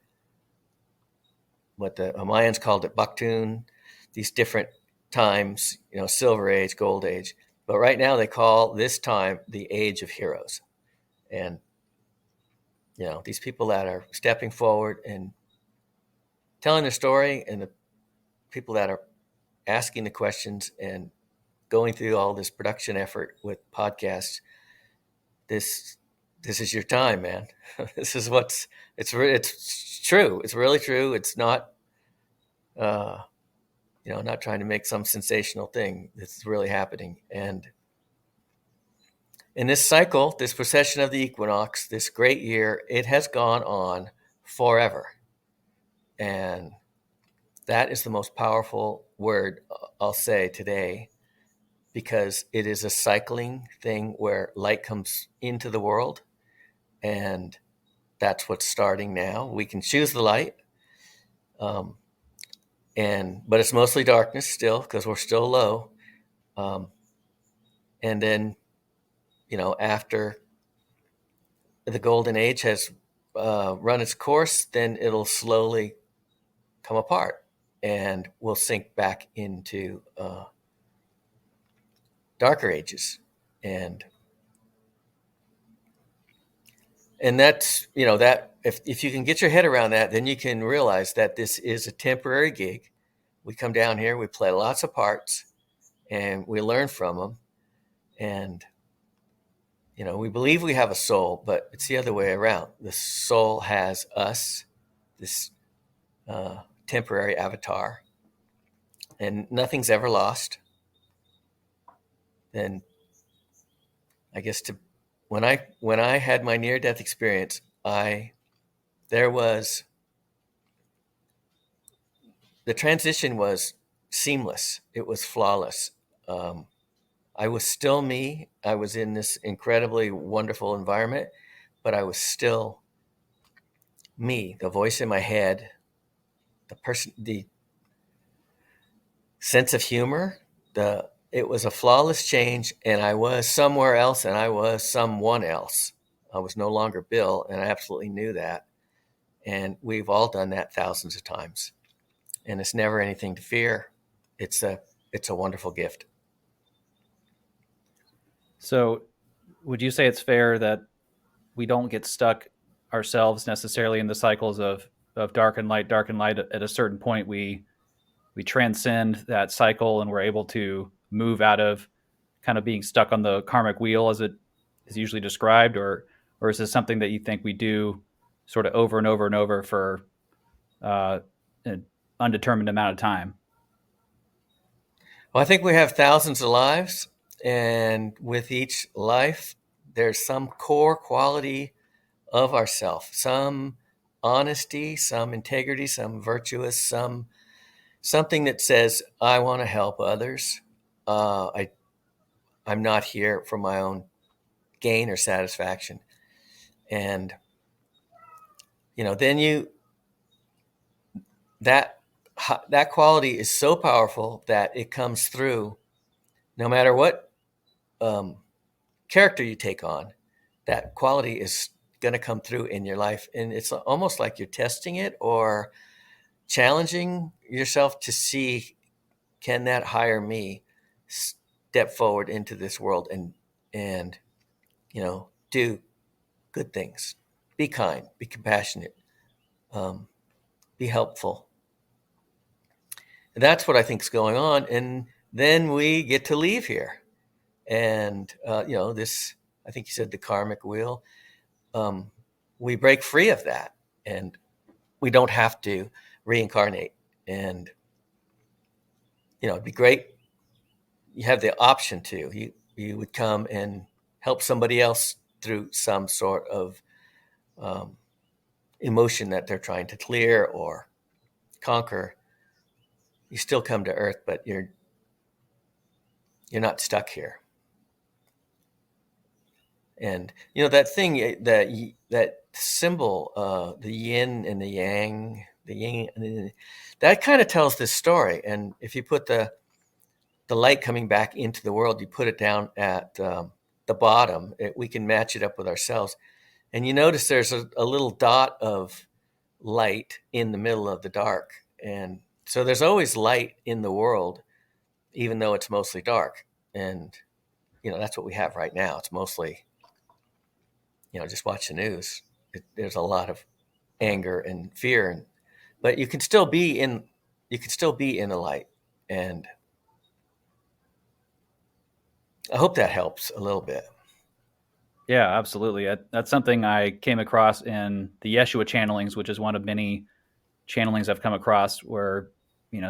what the Mayans called it Baktun, these different times, Silver Age, Gold Age. But right now they call this time the Age of Heroes. And, these people that are stepping forward and telling their story, and the people that are asking the questions and going through all this production effort with podcasts, this is your time, man. This is it's true. It's really true. It's not, not trying to make some sensational thing. It's really happening. And in this cycle, this precession of the equinox, this great year, it has gone on forever. And that is the most powerful word I'll say today, because it is a cycling thing where light comes into the world, and that's what's starting now. We can choose the light, but it's mostly darkness still, because we're still low. And then, after the golden age has run its course, then it'll slowly come apart, and we'll sink back into darker ages. And that's, that if you can get your head around that, then you can realize that this is a temporary gig. We come down here, we play lots of parts, and we learn from them. And, we believe we have a soul, but it's the other way around. The soul has us, this temporary avatar, and nothing's ever lost. And I guess when I had my near-death experience, the transition was seamless. It was flawless. I was still me. I was in this incredibly wonderful environment, but I was still me. The voice in my head, the sense of humor, it was a flawless change, and I was somewhere else, and I was someone else. I was no longer Bill, and I absolutely knew that. And we've all done that thousands of times. And it's never anything to fear. It's a wonderful gift. So would you say it's fair that we don't get stuck ourselves necessarily in the cycles of dark and light? At a certain point, we transcend that cycle, and we're able to move out of kind of being stuck on the karmic wheel, as it is usually described, or is this something that you think we do sort of over and over and over for an undetermined amount of time? Well, I think we have thousands of lives, and with each life, there's some core quality of ourself, some honesty, some integrity, some virtuous, something that says, I want to help others. I'm not here for my own gain or satisfaction. And, then that quality is so powerful that it comes through no matter what character you take on. That quality is going to come through in your life. And it's almost like you're testing it or challenging yourself to see, can that higher me step forward into this world and do good things, be kind, be compassionate, be helpful. And that's what I think is going on. And then we get to leave here. And, this, I think you said the karmic wheel, we break free of that. And we don't have to reincarnate. And, it'd be great. You have the option to. You would come and help somebody else through some sort of emotion that they're trying to clear or conquer. You still come to Earth, but you're not stuck here. And that thing, that symbol, the yin and the yang, that kind of tells this story. And if you put the light coming back into the world, you put it down at the bottom, we can match it up with ourselves. And you notice there's a little dot of light in the middle of the dark. And so there's always light in the world, even though it's mostly dark. And, that's what we have right now. It's mostly, just watch the news. There's a lot of anger and fear, but you can still be in the light. And I hope that helps a little bit. Yeah, absolutely. That's something I came across in the Yeshua channelings, which is one of many channelings I've come across where,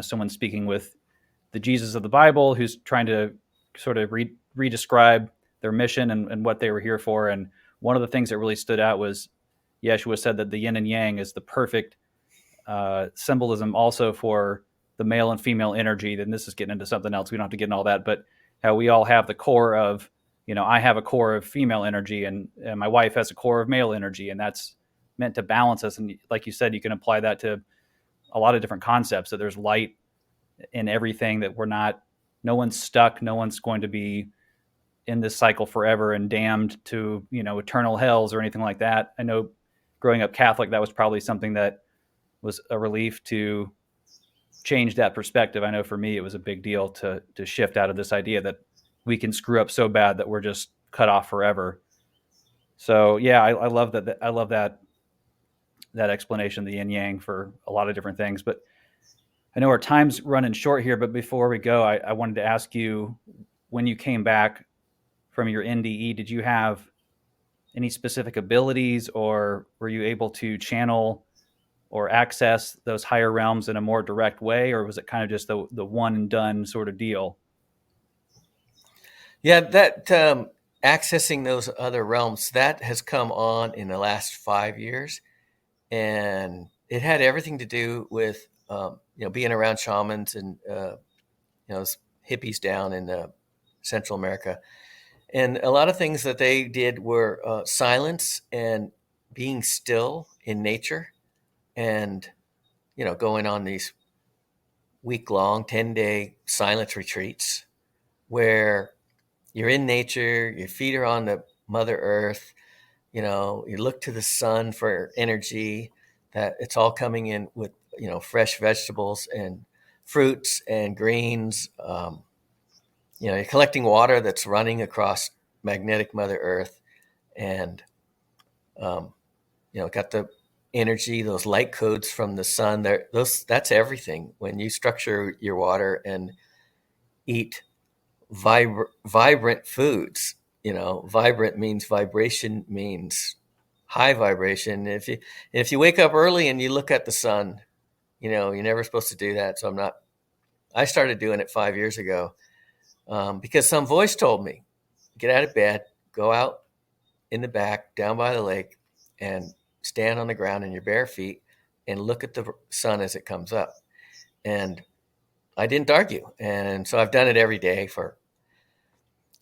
someone's speaking with the Jesus of the Bible who's trying to sort of re-describe their mission and what they were here for. And one of the things that really stood out was Yeshua said that the yin and yang is the perfect symbolism also for the male and female energy. Then this is getting into something else. We don't have to get into all that, but how we all have the core of, I have a core of female energy and my wife has a core of male energy, and that's meant to balance us. And like you said, you can apply that to a lot of different concepts, that there's light in everything, that no one's stuck. No one's going to be in this cycle forever and damned to, eternal hells or anything like that. I know growing up Catholic, that was probably something that was a relief to change that perspective. I know for me, it was a big deal to shift out of this idea that we can screw up so bad that we're just cut off forever. So yeah, I love that. I love that explanation, the yin yang, for a lot of different things. But I know our time's running short here, but before we go, I wanted to ask you, when you came back from your NDE, did you have any specific abilities, or were you able to channel or access those higher realms in a more direct way, or was it kind of just the one and done sort of deal? Yeah, that accessing those other realms, that has come on in the last 5 years. And it had everything to do with, being around shamans and, hippies down in Central America. And a lot of things that they did were silence and being still in nature, and, going on these week-long, 10-day silence retreats where you're in nature, your feet are on the Mother Earth, you look to the sun for energy, that it's all coming in with, fresh vegetables and fruits and greens. You're collecting water that's running across magnetic Mother Earth, and, got the energy, those light codes from the sun there. That's everything. When you structure your water and eat vibrant foods, vibrant means vibration, means high vibration. If you wake up early and you look at the sun, you're never supposed to do that. So I started doing it 5 years ago, because some voice told me, get out of bed, go out in the back, down by the lake, and stand on the ground in your bare feet and look at the sun as it comes up. And I didn't argue. And so I've done it every day for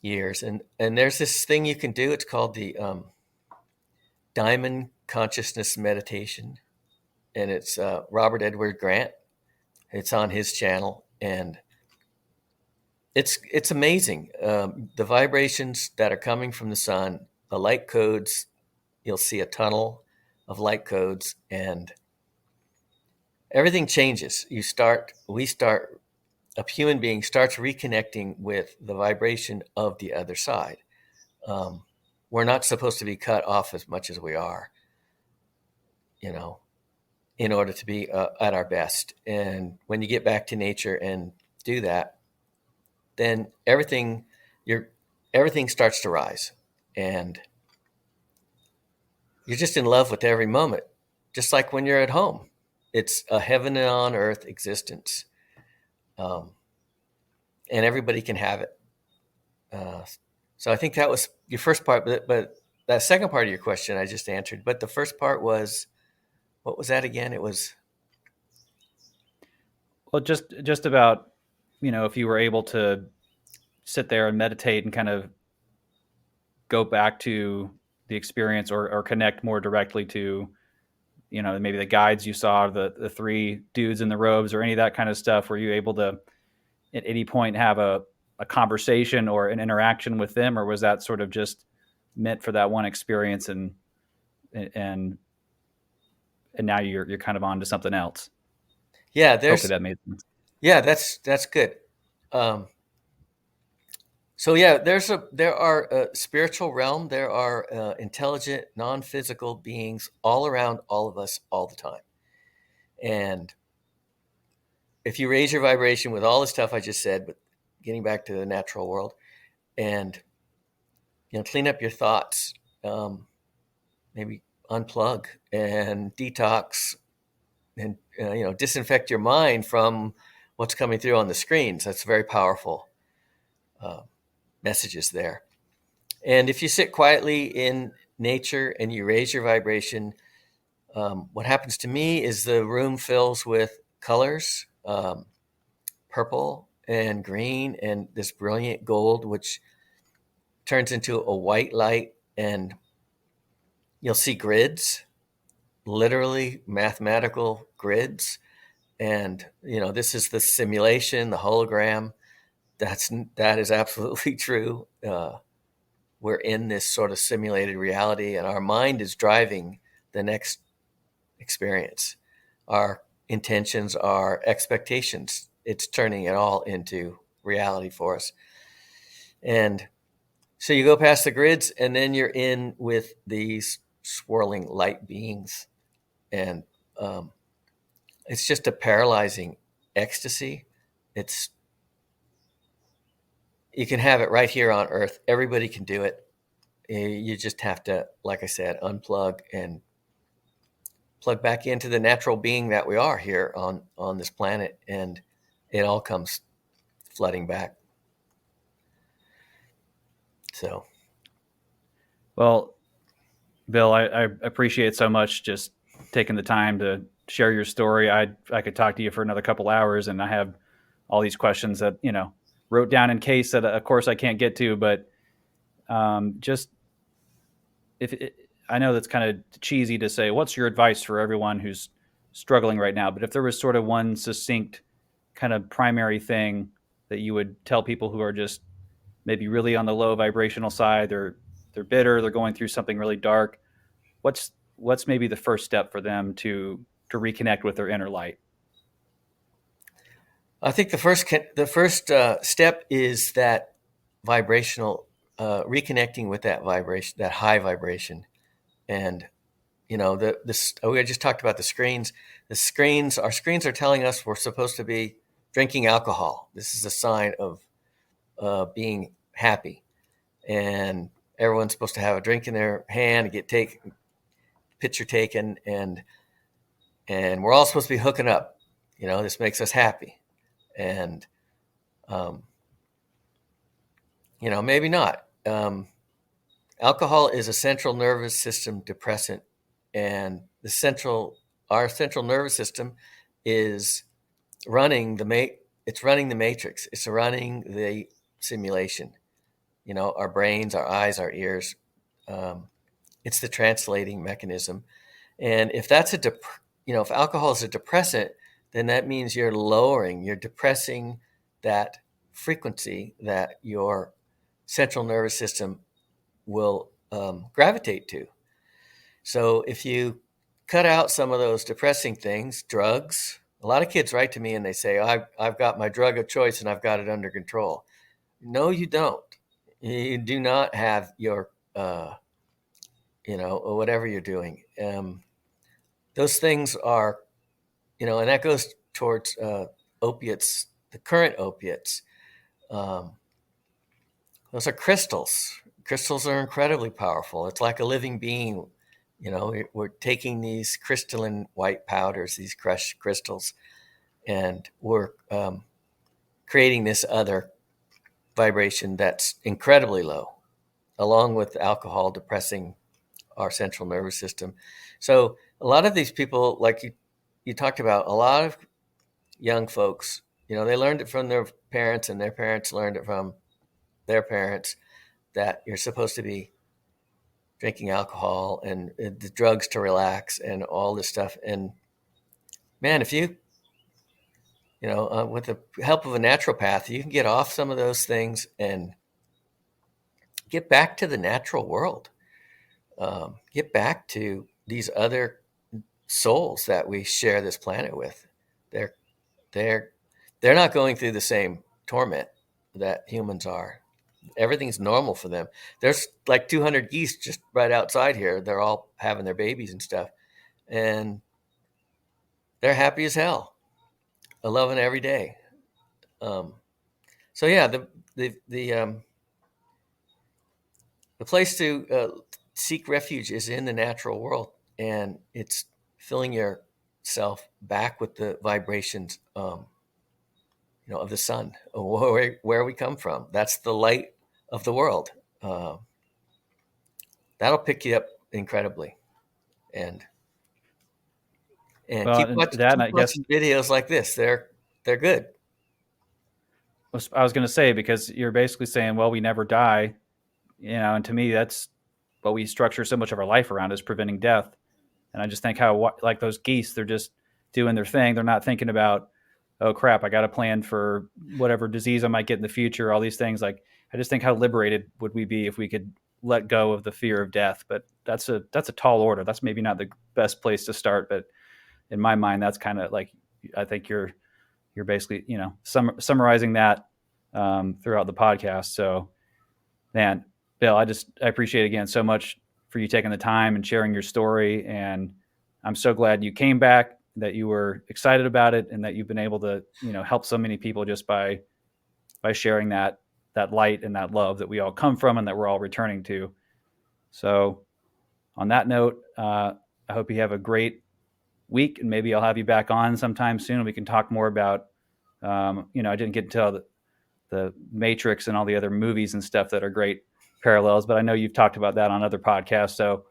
years. And there's this thing you can do. It's called the Diamond Consciousness Meditation. And it's Robert Edward Grant. It's on his channel. And it's amazing. The vibrations that are coming from the sun, the light codes, you'll see a tunnel of light codes, and everything changes. A human being starts reconnecting with the vibration of the other side. We're not supposed to be cut off as much as we are, in order to be at our best. And when you get back to nature and do that, then everything starts to rise, and you're just in love with every moment, just like when you're at home. It's a heaven on earth existence, um, and everybody can have it. So I think that was your first part, but that second part of your question I just answered. But the first part was, what was that again? It was, Well, just about, if you were able to sit there and meditate and kind of go back to the experience, or connect more directly to, maybe the guides you saw, the three dudes in the robes, or any of that kind of stuff. Were you able to at any point have a conversation or an interaction with them, or was that sort of just meant for that one experience, and now you're kind of on to something else? yeah, Hopefully that made sense. yeah, that's good. Um, So yeah, there are a spiritual realm. There are intelligent, non-physical beings all around all of us all the time. And if you raise your vibration with all the stuff I just said, but getting back to the natural world, and clean up your thoughts, maybe unplug and detox, and disinfect your mind from what's coming through on the screens. That's very powerful messages there. And if you sit quietly in nature and you raise your vibration, what happens to me is the room fills with colors, purple and green, and this brilliant gold, which turns into a white light. And you'll see grids, literally mathematical grids. And, this is the simulation, the hologram. That is absolutely true. We're in this sort of simulated reality, and our mind is driving the next experience. Our intentions, our expectations, it's turning it all into reality for us. And so you go past the grids, and then you're in with these swirling light beings. And it's just a paralyzing ecstasy. You can have it right here on Earth. Everybody can do it. You just have to, like I said, unplug and plug back into the natural being that we are here on this planet, and it all comes flooding back. So, Well, Bill, I appreciate so much just taking the time to share your story. I could talk to you for another couple hours, and I have all these questions that wrote down in case that, of course, I can't get to. But just if it, I know that's kind of cheesy to say, what's your advice for everyone who's struggling right now? But if there was sort of one succinct kind of primary thing that you would tell people who are just maybe really on the low vibrational side, they're bitter, they're going through something really dark, what's maybe the first step for them to reconnect with their inner light? I think the first step is that vibrational, reconnecting with that vibration, that high vibration. And I just talked about the screens. Our screens are telling us we're supposed to be drinking alcohol. This is a sign of being happy, and everyone's supposed to have a drink in their hand, picture taken, and we're all supposed to be hooking up. This makes us happy, and maybe not. Alcohol is a central nervous system depressant, and our central nervous system is running it's running the matrix. It's running the simulation. Our brains, our eyes, our ears. It's the translating mechanism. And if if alcohol is a depressant, then that means you're depressing that frequency that your central nervous system will gravitate to. So if you cut out some of those depressing things, drugs, a lot of kids write to me and they say, I've got my drug of choice and I've got it under control. No, you don't. You do not have your, or whatever you're doing. Those things are and that goes towards opiates, the current opiates. Um, those are crystals. Crystals are incredibly powerful. It's like a living being. We're taking these crystalline white powders, these crushed crystals, and we're creating this other vibration that's incredibly low, along with alcohol depressing our central nervous system. So a lot of these people, like you talked about, a lot of young folks, they learned it from their parents, and their parents learned it from their parents, that you're supposed to be drinking alcohol and the drugs to relax and all this stuff. And man, if you, with the help of a naturopath, you can get off some of those things and get back to the natural world. Get back to these other souls that we share this planet with. They're they're not going through the same torment that humans are. Everything's normal for them. There's like 200 geese just right outside here. They're all having their babies and stuff, and they're happy as hell, loving every day. So yeah, the place to seek refuge is in the natural world, and it's filling yourself back with the vibrations, of the sun, where we come from. That's the light of the world. That'll pick you up incredibly, and Well, keep and keep I guess watching videos like this. They're good. I was going to say, because you're basically saying, well, we never die, and to me, that's what we structure so much of our life around, is preventing death. And I just think how, like those geese, they're just doing their thing. They're not thinking about, oh crap, I got a plan for whatever disease I might get in the future, all these things. Like, I just think how liberated would we be if we could let go of the fear of death. But that's a tall order. That's maybe not the best place to start, but in my mind, that's kind of like, I think you're basically, summarizing that throughout the podcast. So, man, Bill, I appreciate again so much for you taking the time and sharing your story. And I'm so glad you came back, that you were excited about it, and that you've been able to, help so many people just by sharing that light and that love that we all come from and that we're all returning to. So on that note, I hope you have a great week, and maybe I'll have you back on sometime soon and we can talk more about, I didn't get into the Matrix and all the other movies and stuff that are great parallels, but I know you've talked about that on other podcasts. So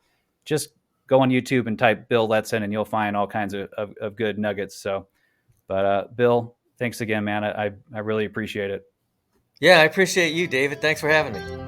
just go on YouTube and type Bill Letson and you'll find all kinds of good nuggets. So, but Bill, thanks again, man. I really appreciate it. Yeah, I appreciate you, David. Thanks for having me.